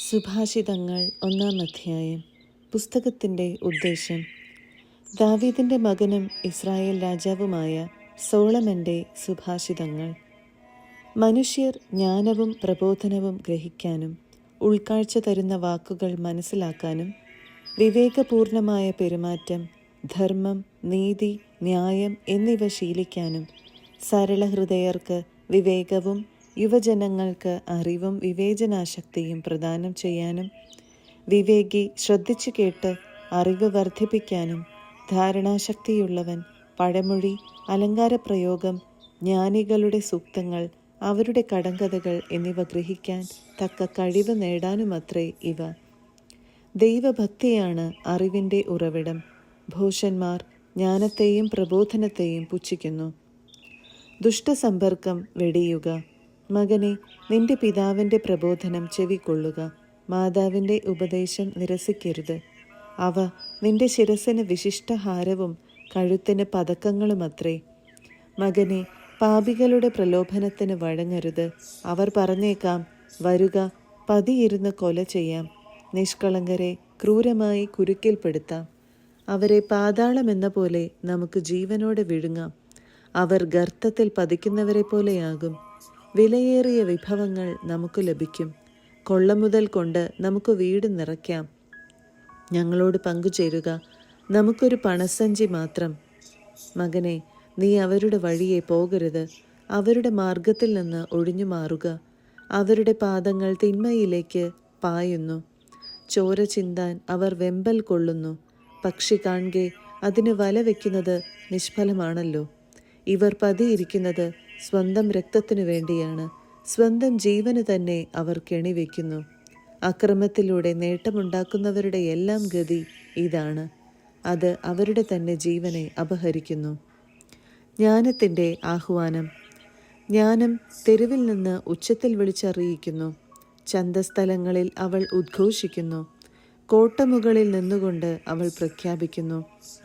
സുഭാഷിതങ്ങൾ 1-ാം അധ്യായം. പുസ്തകത്തിൻ്റെ ഉദ്ദേശം. ദാവീദിൻ്റെ മകനും ഇസ്രായേൽ രാജാവുമായ സോളമൻ്റെ സുഭാഷിതങ്ങൾ. മനുഷ്യർ ജ്ഞാനവും പ്രബോധനവും ഗ്രഹിക്കാനും ഉൾക്കാഴ്ച തരുന്ന വാക്കുകൾ മനസ്സിലാക്കാനും വിവേകപൂർണമായ പെരുമാറ്റം, ധർമ്മം, നീതി, ന്യായം എന്നിവ ശീലിക്കാനും സരളഹൃദയർക്ക് വിവേകവും യുവജനങ്ങൾക്ക് അറിവും വിവേചനാശക്തിയും പ്രദാനം ചെയ്യാനും വിവേകി ശ്രദ്ധിച്ചു കേട്ട് അറിവ് വർദ്ധിപ്പിക്കാനും ധാരണാശക്തിയുള്ളവൻ പഴമൊഴി, അലങ്കാരപ്രയോഗം, ജ്ഞാനികളുടെ സൂക്തങ്ങൾ, അവരുടെ കടങ്കഥകൾ എന്നിവ ഗ്രഹിക്കാൻ തക്ക കഴിവ് നേടാനുമത്രേ ഇവ. ദൈവഭക്തിയാണ് അറിവിൻ്റെ ഉറവിടം. ഭോഷന്മാർ ജ്ഞാനത്തെയും പ്രബോധനത്തെയും പുച്ഛിക്കുന്നു. ദുഷ്ടസമ്പർക്കം വെടിയുക. മകനെ, നിന്റെ പിതാവിൻ്റെ പ്രബോധനം ചെവിക്കൊള്ളുക. മാതാവിൻ്റെ ഉപദേശം നിരസിക്കരുത്. അവ നിന്റെ ശിരസിന് വിശിഷ്ടഹാരവും കഴുത്തിന് പതക്കങ്ങളുമത്രേ. മകനെ, പാപികളുടെ പ്രലോഭനത്തിന് വഴങ്ങരുത്. അവർ പറഞ്ഞേക്കാം, വരുക, പതിയിരുന്ന് കൊല ചെയ്യാം. നിഷ്കളങ്കരെ ക്രൂരമായി കുരുക്കിൽപ്പെടുത്താം. അവരെ പാതാളമെന്ന പോലെ നമുക്ക് ജീവനോടെ വിഴുങ്ങാം. അവർ ഗർത്തത്തിൽ പതിക്കുന്നവരെ പോലെയാകും. വിലയേറിയ വിഭവങ്ങൾ നമുക്ക് ലഭിക്കും. കൊള്ളമുതൽ കൊണ്ട് നമുക്ക് വീട് നിറയ്ക്കാം. ഞങ്ങളോട് പങ്കുചേരുക, നമുക്കൊരു പണസഞ്ചി മാത്രം. മകനെ, നീ അവരുടെ വഴിയെ പോകരുത്. അവരുടെ മാർഗത്തിൽ നിന്ന് ഒഴിഞ്ഞു മാറുക. അവരുടെ പാദങ്ങൾ തിന്മയിലേക്ക് പായുന്നു. ചോര ചിന്താൻ അവർ വെമ്പൽ കൊള്ളുന്നു. പക്ഷി കാൺകെ അതിന് വല വയ്ക്കുന്നത് നിഷ്ഫലമാണല്ലോ. ഇവർ പതിയിരിക്കുന്നത് സ്വന്തം രക്തത്തിനു വേണ്ടിയാണ്. സ്വന്തം ജീവന് തന്നെ അവർ കെണിവെക്കുന്നു. അക്രമത്തിലൂടെ നേട്ടമുണ്ടാക്കുന്നവരുടെ എല്ലാം ഗതി ഇതാണ്. അത് അവരുടെ തന്നെ ജീവനെ അപഹരിക്കുന്നു. ജ്ഞാനത്തിൻ്റെ ആഹ്വാനം. ജ്ഞാനം തെരുവിൽ നിന്ന് ഉച്ചത്തിൽ വിളിച്ചറിയിക്കുന്നു. ചന്തസ്ഥലങ്ങളിൽ അവൾ ഉദ്ഘോഷിക്കുന്നു. കോട്ടമുകളിൽ നിന്നുകൊണ്ട് അവൾ പ്രഖ്യാപിക്കുന്നു.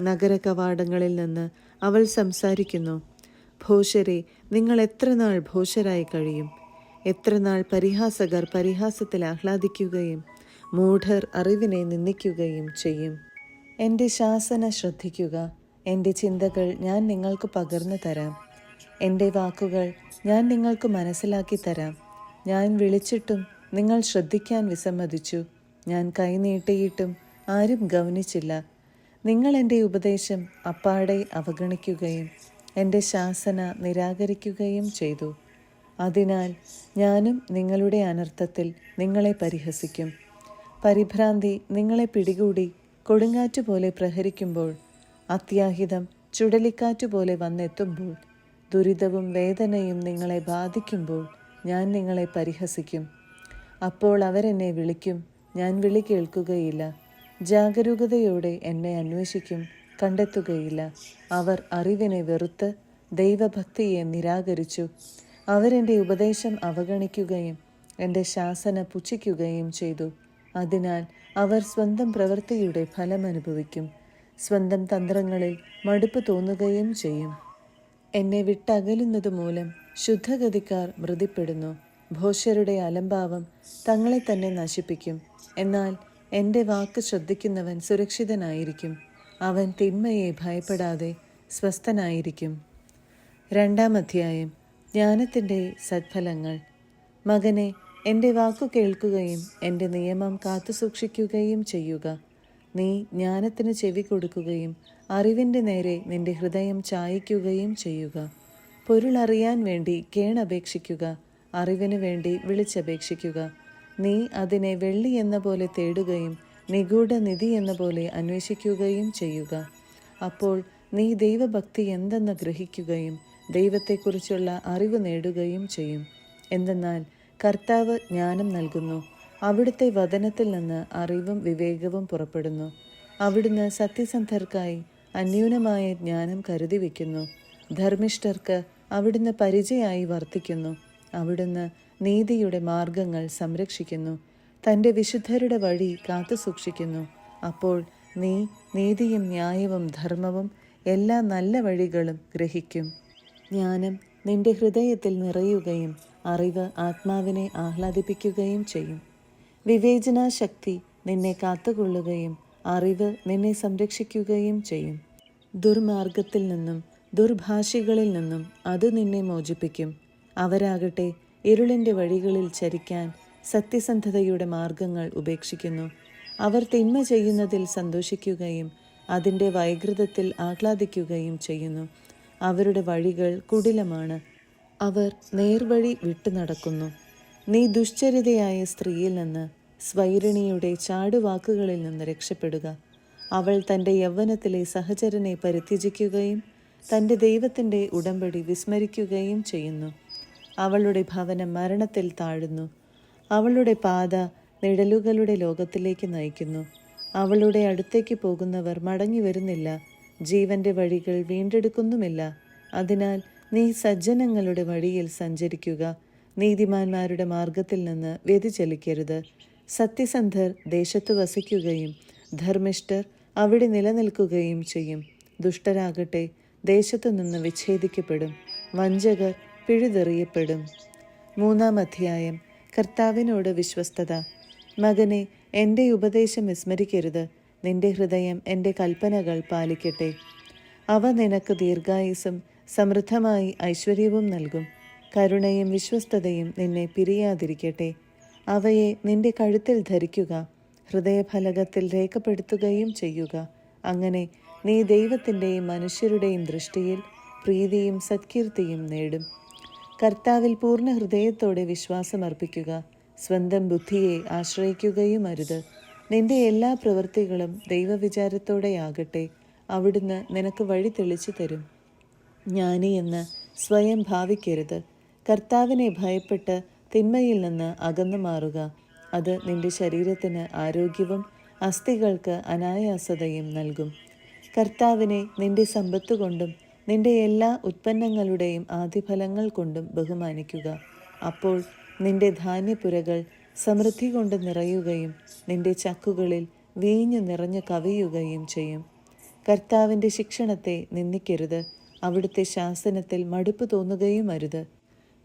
നഗര കവാടങ്ങളിൽ നിന്ന് അവൾ സംസാരിക്കുന്നു. ഭോഷരെ, നിങ്ങൾ എത്ര നാൾ ഭോഷരായി കഴിയും? എത്ര നാൾ പരിഹാസകർ പരിഹാസത്തിൽ ആഹ്ലാദിക്കുകയും മൂഢർ അറിവിനെ നിന്ദിക്കുകയും ചെയ്യും? എൻ്റെ ശാസന ശ്രദ്ധിക്കുക. എൻ്റെ ചിന്തകൾ ഞാൻ നിങ്ങൾക്ക് പകർന്നു തരാം. എൻ്റെ വാക്കുകൾ ഞാൻ നിങ്ങൾക്ക് മനസ്സിലാക്കി തരാം. ഞാൻ വിളിച്ചിട്ടും നിങ്ങൾ ശ്രദ്ധിക്കാൻ വിസമ്മതിച്ചു. ഞാൻ കൈനീട്ടിയിട്ടും ആരും ഗൗനിച്ചില്ല. നിങ്ങൾ എൻ്റെ ഉപദേശം അപ്പാടെ അവഗണിക്കുകയും എൻ്റെ ശാസന നിരാകരിക്കുകയും ചെയ്തു. അതിനാൽ ഞാനും നിങ്ങളുടെ അനർത്ഥത്തിൽ നിങ്ങളെ പരിഹസിക്കും. പരിഭ്രാന്തി നിങ്ങളെ പിടികൂടി കൊടുങ്കാറ്റുപോലെ പ്രഹരിക്കുമ്പോൾ, അത്യാഹിതം ചുഴലിക്കാറ്റുപോലെ വന്നെത്തുമ്പോൾ, ദുരിതവും വേദനയും നിങ്ങളെ ബാധിക്കുമ്പോൾ ഞാൻ നിങ്ങളെ പരിഹസിക്കും. അപ്പോൾ അവരെന്നെ വിളിക്കും, ഞാൻ വിളി കേൾക്കുകയില്ല. ജാഗരൂകതയോടെ എന്നെ അന്വേഷിക്കും, കണ്ടെത്തുകയില്ല. അവർ അറിവിനെ വെറുത്ത് ദൈവഭക്തിയെ നിരാകരിച്ചു. അവരെൻ്റെ ഉപദേശം അവഗണിക്കുകയും എൻ്റെ ശാസന പുച്ഛിക്കുകയും ചെയ്തു. അതിനാൽ അവർ സ്വന്തം പ്രവൃത്തിയുടെ ഫലമനുഭവിക്കും. സ്വന്തം തന്ത്രങ്ങളിൽ മടുപ്പ് തോന്നുകയും ചെയ്യും. എന്നെ വിട്ടകലുന്നത് മൂലം ശുദ്ധഗതിക്കാർ മൃതിപ്പെടുന്നു. ഭോഷരുടെ അലംഭാവം തങ്ങളെ തന്നെ നശിപ്പിക്കും. എന്നാൽ എൻ്റെ വാക്ക് ശ്രദ്ധിക്കുന്നവൻ സുരക്ഷിതനായിരിക്കും. അവൻ തിന്മയെ ഭയപ്പെടാതെ സ്വസ്ഥനായിരിക്കും. 2-ാം അധ്യായം. ജ്ഞാനത്തിൻ്റെ സദ്ഫലങ്ങൾ. മകനെ, എൻ്റെ വാക്കു കേൾക്കുകയും എൻ്റെ നിയമം കാത്തുസൂക്ഷിക്കുകയും ചെയ്യുക. നീ ജ്ഞാനത്തിന് ചെവി കൊടുക്കുകയും അറിവിൻ്റെ നേരെ നിന്റെ ഹൃദയം ചായിക്കുകയും ചെയ്യുക. പൊരുളറിയാൻ വേണ്ടി കേണപേക്ഷിക്കുക. അറിവിനു വേണ്ടി വിളിച്ചപേക്ഷിക്കുക. നീ അതിനെ വെള്ളി എന്ന പോലെ തേടുകയും നിഗൂഢ നിധി എന്ന പോലെ അന്വേഷിക്കുകയും ചെയ്യുക. അപ്പോൾ നീ ദൈവഭക്തി എന്തെന്ന് ഗ്രഹിക്കുകയും ദൈവത്തെക്കുറിച്ചുള്ള അറിവ് നേടുകയും ചെയ്യും. എന്തെന്നാൽ കർത്താവ് ജ്ഞാനം നൽകുന്നു. അവിടുത്തെ വദനത്തിൽ നിന്ന് അറിവും വിവേകവും പുറപ്പെടുന്നു. അവിടുന്ന് സത്യസന്ധർക്കായി അന്യൂനമായ ജ്ഞാനം കരുതി വയ്ക്കുന്നു. ധർമ്മിഷ്ഠർക്ക് അവിടുന്ന് പരിചയായി വർത്തിക്കുന്നു. അവിടുന്ന് നീതിയുടെ മാർഗങ്ങൾ സംരക്ഷിക്കുന്നു. തൻ്റെ വിശുദ്ധരുടെ വഴി കാത്തുസൂക്ഷിക്കുന്നു. അപ്പോൾ നീ നീതിയും ന്യായവും ധർമ്മവും എല്ലാ നല്ല വഴികളും ഗ്രഹിക്കും. ജ്ഞാനം നിന്റെ ഹൃദയത്തിൽ നിറയുകയും അറിവ് ആത്മാവിനെ ആഹ്ലാദിപ്പിക്കുകയും ചെയ്യും. വിവേചനാശക്തി നിന്നെ കാത്തുകൊള്ളുകയും അറിവ് നിന്നെ സംരക്ഷിക്കുകയും ചെയ്യും. ദുർമാർഗത്തിൽ നിന്നും ദുർഭാഷികളിൽ നിന്നും അത് നിന്നെ മോചിപ്പിക്കും. അവരാകട്ടെ ഇരുളിൻ്റെ വഴികളിൽ ചരിക്കാൻ സത്യസന്ധതയുടെ മാർഗങ്ങൾ ഉപേക്ഷിക്കുന്നു. അവർ തിന്മ ചെയ്യുന്നതിൽ സന്തോഷിക്കുകയും അതിൻ്റെ വൈകൃതത്തിൽ ആഹ്ലാദിക്കുകയും ചെയ്യുന്നു. അവരുടെ വഴികൾ കുടിലമാണ്, അവർ നേർവഴി വിട്ടു നടക്കുന്നു. നീ ദുശ്ചരിതയായ സ്ത്രീയിൽ നിന്ന്, സ്വൈരിണിയുടെ ചാടുവാക്കുകളിൽ നിന്ന് രക്ഷപ്പെടുക. അവൾ തൻ്റെ യൗവനത്തിലെ സഹചരനെ പരിത്യജിക്കുകയും തൻ്റെ ദൈവത്തിൻ്റെ ഉടമ്പടി വിസ്മരിക്കുകയും ചെയ്യുന്നു. അവളുടെ ഭവനം മരണത്തിൽ താഴുന്നു, അവളുടെ പാത നിഴലുകളുടെ ലോകത്തിലേക്ക് നയിക്കുന്നു. അവളുടെ അടുത്തേക്ക് പോകുന്നവർ മടങ്ങി വരുന്നില്ല, ജീവന്റെ വഴികൾ വീണ്ടെടുക്കുന്നുമില്ല. അതിനാൽ നീ സജ്ജനങ്ങളുടെ വഴിയിൽ സഞ്ചരിക്കുക, നീതിമാന്മാരുടെ മാർഗത്തിൽ നിന്ന് വ്യതിചലിക്കരുത്. സത്യസന്ധർ ദേശത്ത് വസിക്കുകയും ധർമ്മിഷ്ഠർ അവിടെ നിലനിൽക്കുകയും ചെയ്യും. ദുഷ്ടരാകട്ടെ ദേശത്തു നിന്ന് വിച്ഛേദിക്കപ്പെടും, വഞ്ചകർ പിഴുതെറിയപ്പെടും. 3-ാം അധ്യായം. കർത്താവിനോട് വിശ്വസ്തത. മകനെ, എൻ്റെ ഉപദേശം വിസ്മരിക്കരുത്. നിന്റെ ഹൃദയം എൻ്റെ കൽപ്പനകൾ പാലിക്കട്ടെ. അവ നിനക്ക് ദീർഘായുസ്സും സമൃദ്ധമായി ഐശ്വര്യവും നൽകും. കരുണയും വിശ്വസ്തതയും നിന്നെ പിരിയാതിരിക്കട്ടെ. അവയെ നിന്റെ കഴുത്തിൽ ധരിക്കുക, ഹൃദയഫലകത്തിൽ രേഖപ്പെടുത്തുകയും ചെയ്യുക. അങ്ങനെ നീ ദൈവത്തിൻ്റെയും മനുഷ്യരുടെയും ദൃഷ്ടിയിൽ പ്രീതിയും സത്കീർത്തിയും നേടും. കർത്താവിൽ പൂർണ്ണ ഹൃദയത്തോടെ വിശ്വാസമർപ്പിക്കുക, സ്വന്തം ബുദ്ധിയെ ആശ്രയിക്കുകയും അരുത്. നിന്റെ എല്ലാ പ്രവൃത്തികളും ദൈവവിചാരത്തോടെയാകട്ടെ. അവിടുന്ന് നിനക്ക് വഴി തെളിച്ചു തരും. ജ്ഞാനിയെന്ന് സ്വയം ഭാവിക്കരുത്. കർത്താവിനെ ഭയപ്പെട്ട് തിന്മയിൽ നിന്ന് അകന്നു മാറുക. അത് നിന്റെ ശരീരത്തിന് ആരോഗ്യവും അസ്ഥികൾക്ക് അനായാസതയും നൽകും. കർത്താവിനെ നിന്റെ സമ്പത്ത് കൊണ്ടും നിന്റെ എല്ലാ ഉത്പന്നങ്ങളുടെയും ആദ്യഫലങ്ങൾ കൊണ്ടും ബഹുമാനിക്കുക. അപ്പോൾ നിന്റെ ധാന്യപ്പുരകൾ സമൃദ്ധി കൊണ്ട് നിറയുകയും നിന്റെ ചക്കുകളിൽ വീഞ്ഞു നിറഞ്ഞു കവിയുകയും ചെയ്യും. കർത്താവിൻ്റെ ശിക്ഷണത്തെ നിന്ദിക്കരുത്, അവിടുത്തെ ശാസനത്തിൽ മടുപ്പ് തോന്നുകയും അരുത്.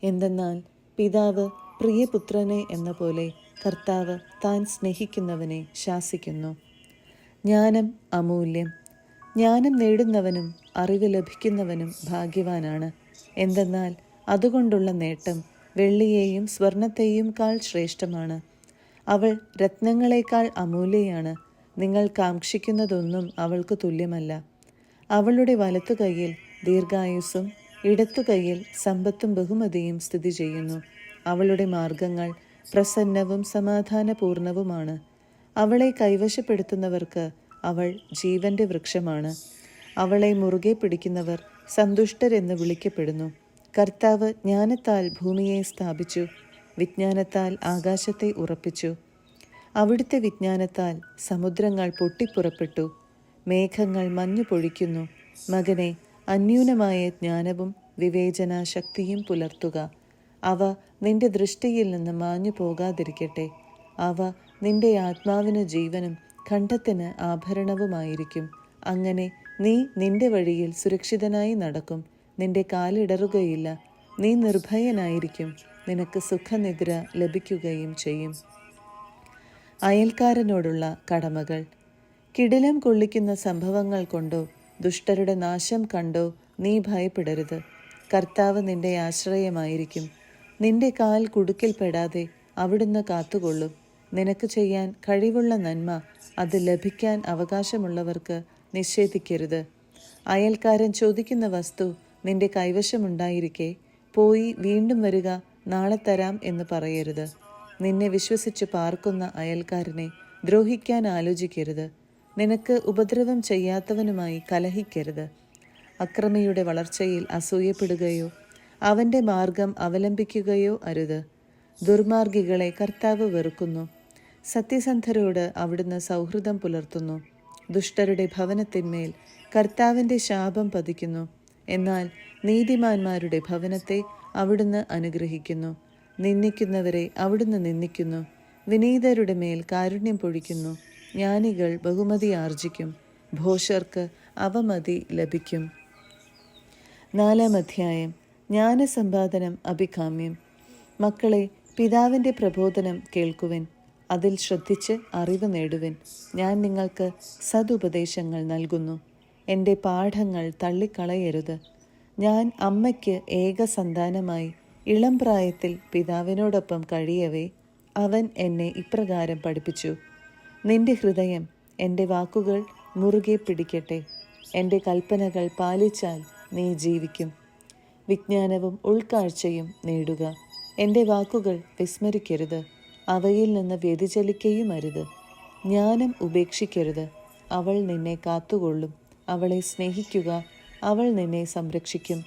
എന്തെന്നാൽ പിതാവ് പ്രിയപുത്രനെ എന്ന പോലെ കർത്താവ് താൻ സ്നേഹിക്കുന്നവനെ ശാസിക്കുന്നു. ജ്ഞാനം അമൂല്യം. ജ്ഞാനം നേടുന്നവനും അറിവ് ലഭിക്കുന്നവനും ഭാഗ്യവാനാണ്. എന്തെന്നാൽ അതുകൊണ്ടുള്ള നേട്ടം വെള്ളിയെയും സ്വർണത്തെയും കാൾ ശ്രേഷ്ഠമാണ്. അവൾ രത്നങ്ങളെക്കാൾ അമൂല്യയാണ്. നിങ്ങൾ കാക്ഷിക്കുന്നതൊന്നും അവൾക്ക് തുല്യമല്ല. അവളുടെ വലത്തുകൈയിൽ ദീർഘായുസ്സും ഇടത്തുകൈയിൽ സമ്പത്തും ബഹുമതിയും സ്ഥിതി ചെയ്യുന്നു. അവളുടെ മാർഗങ്ങൾ പ്രസന്നവും സമാധാനപൂർണവുമാണ്. അവളെ കൈവശപ്പെടുത്തുന്നവർക്ക് അവൾ ജീവന്റെ വൃക്ഷമാണ്. അവളെ മുറുകെ പിടിക്കുന്നവർ സന്തുഷ്ടരെന്ന് വിളിക്കപ്പെടുന്നു. കർത്താവ് ജ്ഞാനത്താൽ ഭൂമിയെ സ്ഥാപിച്ചു, വിജ്ഞാനത്താൽ ആകാശത്തെ ഉറപ്പിച്ചു. അവിടുത്തെ വിജ്ഞാനത്താൽ സമുദ്രങ്ങൾ പൊട്ടിപ്പുറപ്പെട്ടു, മേഘങ്ങൾ മഞ്ഞു പൊഴിക്കുന്നു. മകനെ, അന്യൂനമായ ജ്ഞാനവും വിവേചന ശക്തിയും പുലർത്തുക. അവ നിന്റെ ദൃഷ്ടിയിൽ നിന്ന് മാഞ്ഞു പോകാതിരിക്കട്ടെ. അവ നിന്റെ ആത്മാവിന് ജീവനും ഖണ്ഡത്തിന് ആഭരണവുമായിരിക്കും. അങ്ങനെ നീ നിന്റെ വഴിയിൽ സുരക്ഷിതനായി നടക്കും, നിന്റെ കാലിടറുകയില്ല. നീ നിർഭയനായിരിക്കും, നിനക്ക് സുഖനിദ്ര ലഭിക്കുകയും ചെയ്യും. അയൽക്കാരനോടുള്ള കടമകൾ. കിടിലം കൊള്ളിക്കുന്ന സംഭവങ്ങൾ കൊണ്ടോ ദുഷ്ടരുടെ നാശം കണ്ടോ നീ ഭയപ്പെടരുത്. കർത്താവ് നിന്റെ ആശ്രയമായിരിക്കും. നിന്റെ കാൽ കുടുക്കിൽപ്പെടാതെ അവിടുന്ന് കാത്തുകൊള്ളും. നിനക്ക് ചെയ്യാൻ കഴിവുള്ള നന്മ അത് ലഭിക്കാൻ അവകാശമുള്ളവർക്ക് നിഷേധിക്കരുത്. അയൽക്കാരൻ ചോദിക്കുന്ന വസ്തു നിന്റെ കൈവശമുണ്ടായിരിക്കെ പോയി വീണ്ടും വരിക, നാളെ തരാം എന്ന് പറയരുത്. നിന്നെ വിശ്വസിച്ച് പാർക്കുന്ന അയൽക്കാരനെ ദ്രോഹിക്കാൻ ആലോചിക്കരുത്. നിനക്ക് ഉപദ്രവം ചെയ്യാത്തവനുമായി കലഹിക്കരുത്. അക്രമിയുടെ വളർച്ചയിൽ അസൂയപ്പെടുകയോ അവൻ്റെ മാർഗം അവലംബിക്കുകയോ അരുത്. ദുർമാർഗികളെ കർത്താവ് വെറുക്കുന്നു. സത്യസന്ധരോട് അവിടുന്ന് സൗഹൃദം പുലർത്തുന്നു. ദുഷ്ടരുടെ ഭവനത്തിന്മേൽ കർത്താവിൻ്റെ ശാപം പതിക്കുന്നു. എന്നാൽ നീതിമാന്മാരുടെ ഭവനത്തെ അവിടുന്ന് അനുഗ്രഹിക്കുന്നു. നിന്ദിക്കുന്നവരെ അവിടുന്ന് നിന്ദിക്കുന്നു. വിനീതരുടെ മേൽ കാരുണ്യം പൊഴിക്കുന്നു. ജ്ഞാനികൾ ബഹുമതി ആർജിക്കും, ഭോഷർക്ക് അവമതി ലഭിക്കും. 4-ാം അധ്യായം. ജ്ഞാനസമ്പാദനം അഭികാമ്യം. മക്കളെ, പിതാവിൻ്റെ പ്രബോധനം കേൾക്കുവിൻ. അതിൽ ശ്രദ്ധിച്ച് അറിവ് നേടുവിൻ. ഞാൻ നിങ്ങൾക്ക് സതുപദേശങ്ങൾ നൽകുന്നു. എൻ്റെ പാഠങ്ങൾ തള്ളിക്കളയരുത്. ഞാൻ അമ്മയ്ക്ക് ഏകസന്താനമായി ഇളം പ്രായത്തിൽ പിതാവിനോടൊപ്പം കഴിയവേ അവൻ എന്നെ ഇപ്രകാരം പഠിപ്പിച്ചു. നിന്റെ ഹൃദയം എൻ്റെ വാക്കുകൾ മുറുകെ പിടിക്കട്ടെ. എൻ്റെ കൽപ്പനകൾ പാലിച്ചാൽ നീ ജീവിക്കും. വിജ്ഞാനവും ഉൾക്കാഴ്ചയും നേടുക. എൻ്റെ വാക്കുകൾ വിസ്മരിക്കരുത്. അവയിൽ നിന്ന് വ്യതിചലിക്കുകയും അരുത്. ജ്ഞാനം ഉപേക്ഷിക്കരുത്. അവൾ നിന്നെ കാത്തുകൊള്ളും. അവളെ സ്നേഹിക്കുക. അവൾ നിന്നെ സംരക്ഷിക്കും.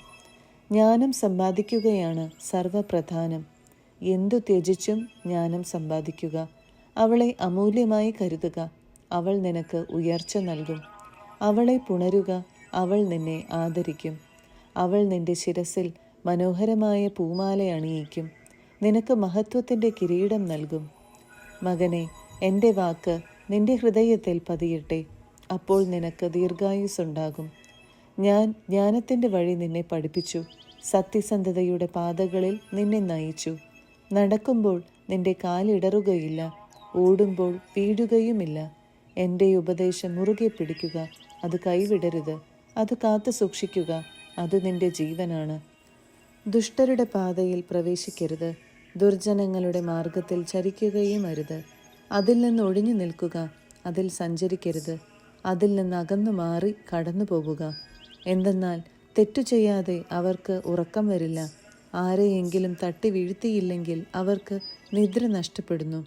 ജ്ഞാനം സമ്പാദിക്കുകയാണ് സർവപ്രധാനം. എന്തു ത്യജിച്ചും ജ്ഞാനം സമ്പാദിക്കുക. അവളെ അമൂല്യമായി കരുതുക. അവൾ നിനക്ക് ഉയർച്ച നൽകും. അവളെ പുണരുക. അവൾ നിന്നെ ആദരിക്കും. അവൾ നിന്റെ ശിരസിൽ മനോഹരമായ പൂമാല അണിയിക്കും. നിനക്ക് മഹത്വത്തിൻ്റെ കിരീടം നൽകും. മകനെ, എൻ്റെ വാക്ക് നിന്റെ ഹൃദയത്തിൽ പതിയട്ടെ. അപ്പോൾ നിനക്ക് ദീർഘായുസ്സുണ്ടാകും. ഞാൻ ജ്ഞാനത്തിൻ്റെ വഴി നിന്നെ പഠിപ്പിച്ചു. സത്യസന്ധതയുടെ പാതകളിൽ നിന്നെ നയിച്ചു. നടക്കുമ്പോൾ നിന്റെ കാലിടറുകയില്ല. ഓടുമ്പോൾ വീഴുകയുമില്ല. എൻ്റെ ഉപദേശം മുറുകെ പിടിക്കുക. അത് കൈവിടരുത്. അത് കാത്തു സൂക്ഷിക്കുക. അത് നിന്റെ ജീവനാണ്. ദുഷ്ടരുടെ പാതയിൽ പ്രവേശിക്കരുത്. ദുർജനങ്ങളുടെ മാർഗത്തിൽ ചരിക്കുകയും അരുത്. അതിൽ നിന്ന് ഒഴിഞ്ഞു നിൽക്കുക. അതിൽ സഞ്ചരിക്കരുത്. അതിൽ നിന്ന് അകന്നു മാറി കടന്നു പോവുക. എന്തെന്നാൽ തെറ്റു ചെയ്യാതെ അവർക്ക് ഉറക്കം വരില്ല. ആരെയെങ്കിലും തട്ടി വീഴ്ത്തിയില്ലെങ്കിൽ അവർക്ക് നിദ്ര നഷ്ടപ്പെടുന്നു.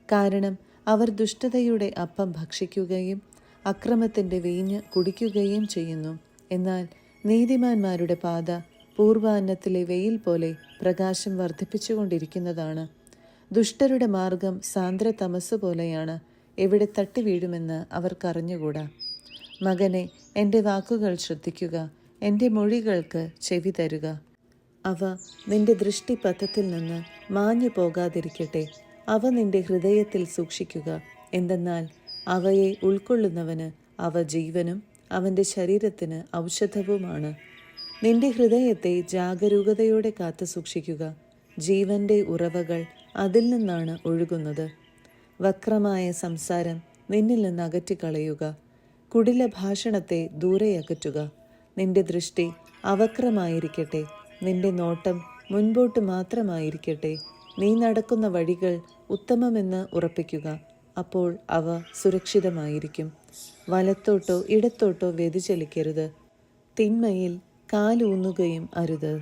കാരണം അവർ ദുഷ്ടതയുടെ അപ്പം ഭക്ഷിക്കുകയും അക്രമത്തിൻ്റെ വീഞ്ഞ് കുടിക്കുകയും ചെയ്യുന്നു. എന്നാൽ നീതിമാന്മാരുടെ പാത പൂർവാന്നത്തിലെ വെയിൽ പോലെ പ്രകാശം വർദ്ധിപ്പിച്ചുകൊണ്ടിരിക്കുന്നതാണ്. ദുഷ്ടരുടെ മാർഗം സാന്ദ്ര തമസ് പോലെയാണ്. എവിടെ തട്ടി വീഴുമെന്ന് അവർക്കറിഞ്ഞുകൂടാ. മകനെ, എൻ്റെ വാക്കുകൾ ശ്രദ്ധിക്കുക. എൻ്റെ മൊഴികൾക്ക് ചെവി തരുക. അവ നിന്റെ ദൃഷ്ടിപഥത്തിൽ നിന്ന് മാഞ്ഞു പോകാതിരിക്കട്ടെ. അവ നിന്റെ ഹൃദയത്തിൽ സൂക്ഷിക്കുക. എന്തെന്നാൽ അവയെ ഉൾക്കൊള്ളുന്നവന് അവ ജീവനും അവൻ്റെ ശരീരത്തിന് ഔഷധവുമാണ്. നിന്റെ ഹൃദയത്തെ ജാഗരൂകതയോടെ കാത്തു സൂക്ഷിക്കുക. ജീവന്റെ ഉറവകൾ അതിൽ നിന്നാണ് ഒഴുകുന്നത്. വക്രമായ സംസാരം നിന്നിൽ നിന്ന് അകറ്റിക്കളയുക. കുടില ഭാഷണത്തെ ദൂരെ അകറ്റുക. നിന്റെ ദൃഷ്ടി അവക്രമായിരിക്കട്ടെ. നിന്റെ നോട്ടം മുൻപോട്ട് മാത്രമായിരിക്കട്ടെ. നീ നടക്കുന്ന വഴികൾ ഉത്തമമെന്ന് ഉറപ്പിക്കുക. അപ്പോൾ അവ സുരക്ഷിതമായിരിക്കും. വലത്തോട്ടോ ഇടത്തോട്ടോ വ്യതിചലിക്കരുത്. തിന്മയിൽ കാലൂന്നുകയും അരുത്.